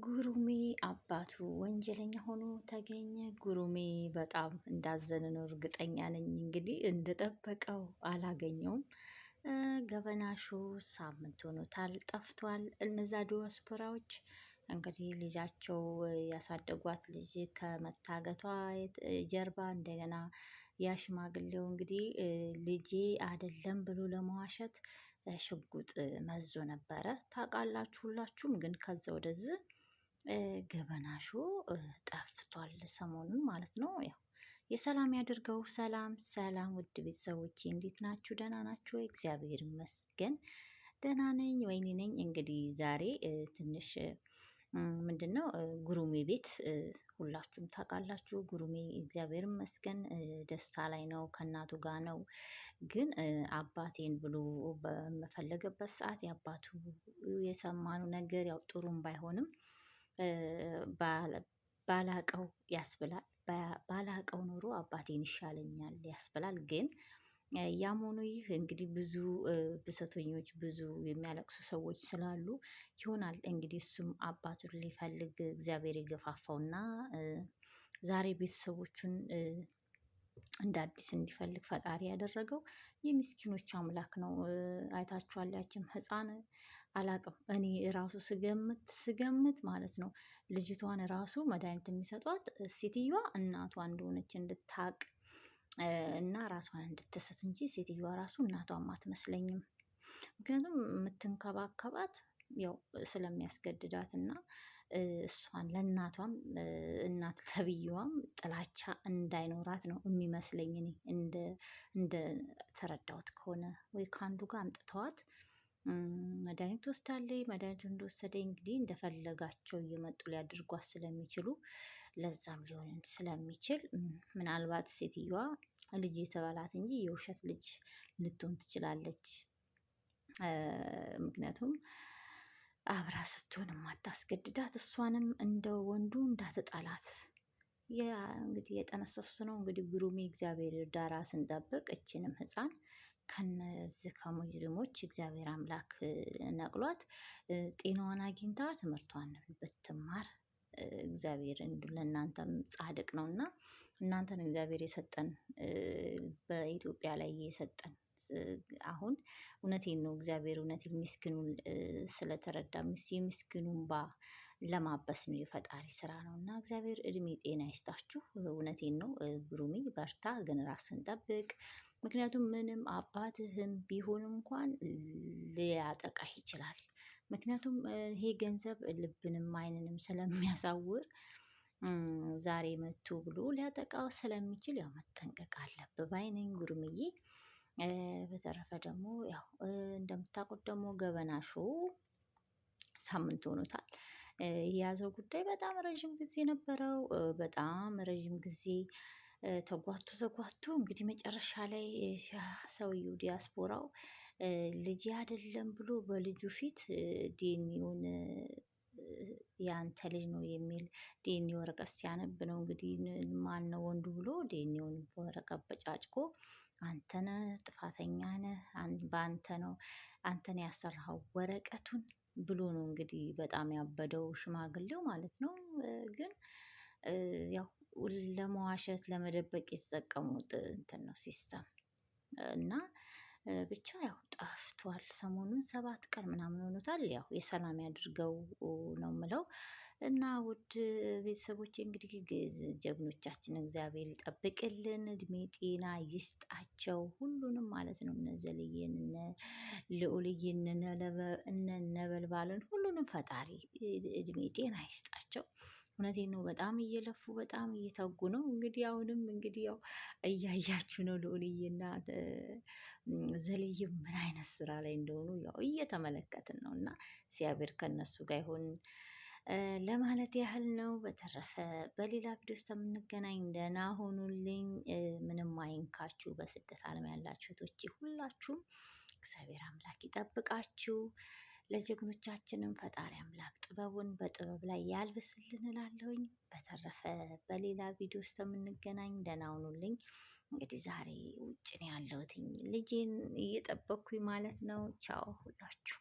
ጉሩሜ አባቱ ወንጀለኛ ሆኖ ተገኘ። ጉሩሜ በጣም እንዳዘነ ነው እርግጠኛ ነኝ። እንግዲህ እንደጠበቀው አላገኘውም። ገበናሹ ሳምንት ሆኖታል ጠፍቷል። እነዛ ዲያስፖራዎች እንግዲህ ልጃቸው ያሳደጓት ልጅ ከመታገቷ ጀርባ እንደገና ያ ሽማግሌው እንግዲህ ልጄ አይደለም ብሎ ለመዋሸት ሽጉጥ መዞ ነበረ። ታውቃላችሁ ሁላችሁም። ግን ከዛ ወደዚህ ገበናሾ ጠፍቷል ሰሞኑን ማለት ነው። ያው የሰላም ያድርገው። ሰላም ሰላም፣ ውድ ቤተሰቦቼ እንዴት ናችሁ? ደህና ናችሁ ወይ? እግዚአብሔር ይመስገን ደህና ነኝ። ወይኔ ነኝ። እንግዲህ ዛሬ ትንሽ ምንድን ነው ጉሩሜ ቤት ሁላችሁም ታውቃላችሁ። ጉሩሜ እግዚአብሔር ይመስገን ደስታ ላይ ነው፣ ከእናቱ ጋር ነው። ግን አባቴን ብሎ በመፈለገበት ሰዓት የአባቱ የሰማነው ነገር ያው ጥሩም ባይሆንም ባላቀው ያስብላል። ባላቀው ኖሮ አባቴን ይሻለኛል ያስብላል። ግን ያም ሆኖ ይህ እንግዲህ ብዙ ብሰተኞች ብዙ የሚያለቅሱ ሰዎች ስላሉ ይሆናል እንግዲህ እሱም አባቱን ሊፈልግ እግዚአብሔር የገፋፋውና ዛሬ ቤተሰቦቹን እንደ አዲስ እንዲፈልግ ፈጣሪ ያደረገው የምስኪኖች አምላክ ነው። አይታችኋል። ያችም ህፃን አላቅም እኔ ራሱ ስገምት ማለት ነው ልጅቷን ራሱ መድኃኒት የሚሰጧት ሴትዮዋ እናቷ እንደሆነች እንድታቅ እና ራሷን እንድትስት እንጂ ሴትዮዋ ራሱ እናቷም አትመስለኝም። ምክንያቱም የምትንከባከባት ያው ስለሚያስገድዳት እና እሷን ለእናቷም እናት ተብዬዋም ጥላቻ እንዳይኖራት ነው የሚመስለኝ። እኔ እንደ ተረዳሁት ከሆነ ወይ ከአንዱ ጋር አምጥተዋት መድኃኒት ወስዳለች። መድኃኒቱ እንደወሰደ እንግዲህ እንደፈለጋቸው እየመጡ ሊያደርጓት ስለሚችሉ ለዛም ሊሆን ስለሚችል ምናልባት ሴትዮዋ ልጅ የተባላት እንጂ የውሸት ልጅ ልትሆን ትችላለች። ምክንያቱም አብራ ስትሆን ማታስገድዳት እሷንም እንደ ወንዱ እንዳትጠላት እንግዲህ የጠነሰሱት ነው። እንግዲህ ጉሩሜ እግዚአብሔር ዳራ ስንጠብቅ እችንም ህፃን ከነዚህ ከሙጅሪሞች እግዚአብሔር አምላክ ነቅሏት ጤናዋን አግኝታ ትምህርቷን ብትማር እግዚአብሔር ለእናንተም ጻድቅ ነው እና እናንተን እግዚአብሔር የሰጠን በኢትዮጵያ ላይ የሰጠን አሁን እውነቴን ነው። እግዚአብሔር እውነቴን ምስኪኑን ስለተረዳ የምስኪኑን ባ ለማበስ ነው የፈጣሪ ስራ ነው እና እግዚአብሔር እድሜ ጤና ይስጣችሁ። እውነቴን ነው። ጉሩሜ በርታ፣ ግን ራስን ጠብቅ። ምክንያቱም ምንም አባትህም ቢሆን እንኳን ሊያጠቃህ ይችላል። ምክንያቱም ይሄ ገንዘብ ልብንም አይንንም ስለሚያሳውር ዛሬ መቶ ብሎ ሊያጠቃው ስለሚችል ያው መጠንቀቅ አለብህ ባይ ነኝ ጉርምዬ። በተረፈ ደግሞ ያው እንደምታውቁት ደግሞ ገበና ሾው ሳምንት ሆኖታል። የያዘው ጉዳይ በጣም ረዥም ጊዜ ነበረው። በጣም ረዥም ጊዜ ተጓቶ እንግዲህ መጨረሻ ላይ ሰውየው ዲያስፖራው ልጅ አይደለም ብሎ በልጁ ፊት ዲኤንኤውን ያንተ ልጅ ነው የሚል ዲኤንኤ ወረቀት ሲያነብ ነው እንግዲህ ማን ነው ወንዱ ብሎ ዲኤንኤውን በወረቀት በጫጭቆ አንተነ ጥፋተኛ ነህ፣ በአንተ ነው አንተን ያሰራኸው ወረቀቱን ብሎ ነው እንግዲህ በጣም ያበደው ሽማግሌው ማለት ነው። ግን ያው ለመዋሸት ለመደበቅ የተጠቀሙት እንትን ነው ሲስተም እና ብቻ ያው ጠፍቷል። ሰሞኑን 7 ቀን ምናምን ሆኖታል። ያው የሰላም ያድርገው ነው ምለው እና ውድ ቤተሰቦች እንግዲህ ጀግኖቻችን እግዚአብሔር ይጠብቅልን፣ እድሜ ጤና ይስጣቸው ሁሉንም ማለት ነው። እነ ዘልዬን እነ ልዑልዬን እነ ነበልባልን ሁሉንም ፈጣሪ እድሜ ጤና ይስጣቸው። እውነቴን ነው። በጣም እየለፉ በጣም እየተጉ ነው። እንግዲህ አሁንም እንግዲህ ያው እያያችሁ ነው ልዑልዬና ዘልዬ ምን አይነት ስራ ላይ እንደሆኑ ያው እየተመለከትን ነው እና እግዚአብሔር ከነሱ ጋር ይሁን ለማለት ያህል ነው። በተረፈ በሌላ ቪዲዮ ውስጥ የምንገናኝ ደህና ሆኑልኝ። ምንም አይንካችሁ። በስደት ዓለም ያላችሁ እህቶቼ ሁላችሁም እግዚአብሔር አምላክ ይጠብቃችሁ። ለጀግኖቻችንም ፈጣሪ አምላክ ጥበቡን በጥበብ ላይ ያልብስልን እላለሁኝ። በተረፈ በሌላ ቪዲዮ ውስጥ የምንገናኝ ደህና ሁኑልኝ። እንግዲህ ዛሬ ውጭ ነው ያለሁትኝ ልጄን እየጠበቅኩኝ ማለት ነው። ቻው ሁላችሁ።